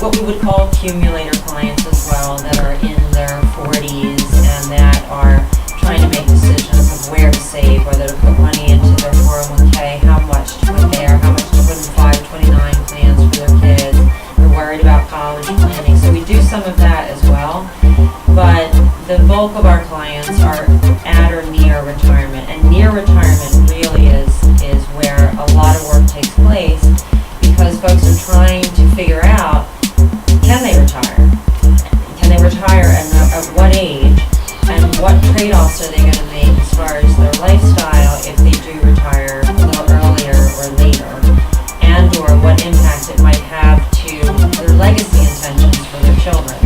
what we would call accumulator clients as well, that are in their 40s and that are trying to make decisions of where to save, whether to put money into their 401k, how much to put there, how much to put in 529 plans for their kids. They're worried about college planning. So we do some of that as well. But the bulk of our clients are at or near retirement. And near retirement really is where a lot of work takes place, because folks are trying to figure out, can they retire? Can they retire and at what age? And what trade-offs are they going to make as far as their lifestyle if they do retire a little earlier or later? And or what impact it might have to their legacy intentions for their children.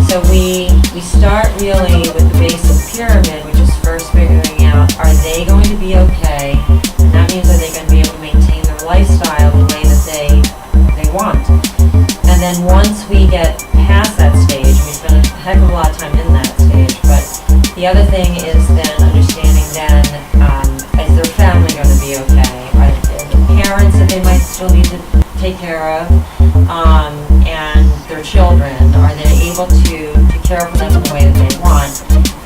So we start really with the base of the pyramid, which is first figuring out, are they going to be okay? And that means, are they going to be able to maintain their lifestyle the way that they want? And then once we get past that stage, we spend a heck of a lot of time in that stage, but the other thing is then understanding then, is their family going to be okay? Are the parents that they might still need to take care of, and their children, are they able to care for them in the way that they want?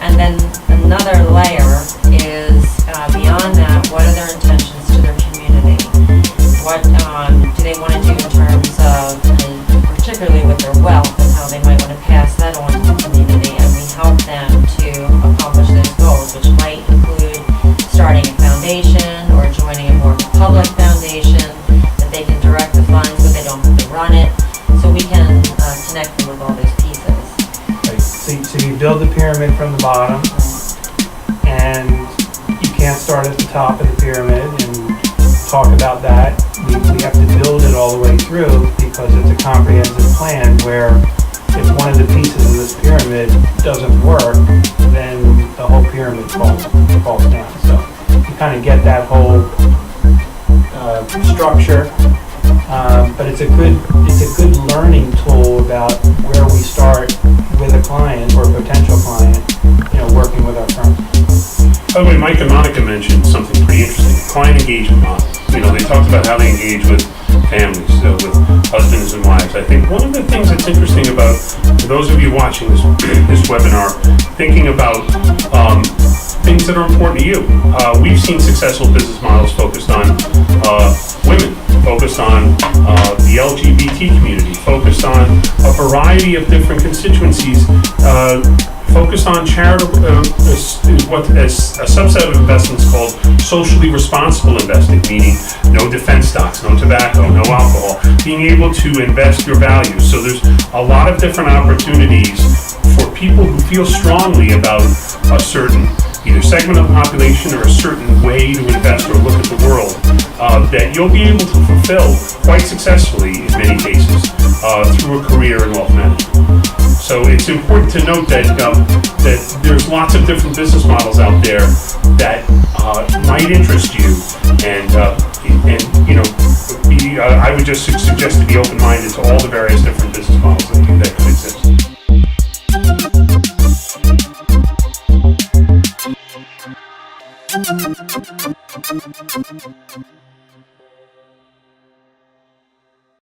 And then another layer is, beyond that, what are their intentions to their community? What do they want to do in terms of, and particularly with their wealth, and how they might want to pass that on to the community, and we help them to accomplish those goals, which might include starting a foundation or joining a more public foundation that they can direct the funds, but they don't have to run it. So we can connect them with all those pieces. Right. So you build the pyramid from the bottom, and you can't start at the top of the pyramid and talk about that. We have to build it all the way through, because it's a comprehensive plan where if one of the pieces of this pyramid doesn't work, then the whole pyramid falls down. So you kind of get that whole structure, but it's a good learning tool about where we start with a client or a potential client, working with our firm. By the way, Mike and Monica mentioned something pretty interesting, client engagement model. They talked about how they engage with families, with husbands and wives. I think one of the things that's interesting about, for those of you watching this webinar, thinking about things that are important to you. We've seen successful business models focused on women, focused on the LGBT community, focused on a variety of different constituencies, focused on charitable, what as a subset of investments called socially responsible investing, meaning no defense stocks, no tobacco, no alcohol, being able to invest your values. So there's a lot of different opportunities for people who feel strongly about a certain either segment of the population or a certain way to invest or look at the world, that you'll be able to fulfill quite successfully in many cases through a career in wealth management. So it's important to note that that there's lots of different business models out there that might interest you, and I would just suggest to be open-minded to all the various different business models that could exist.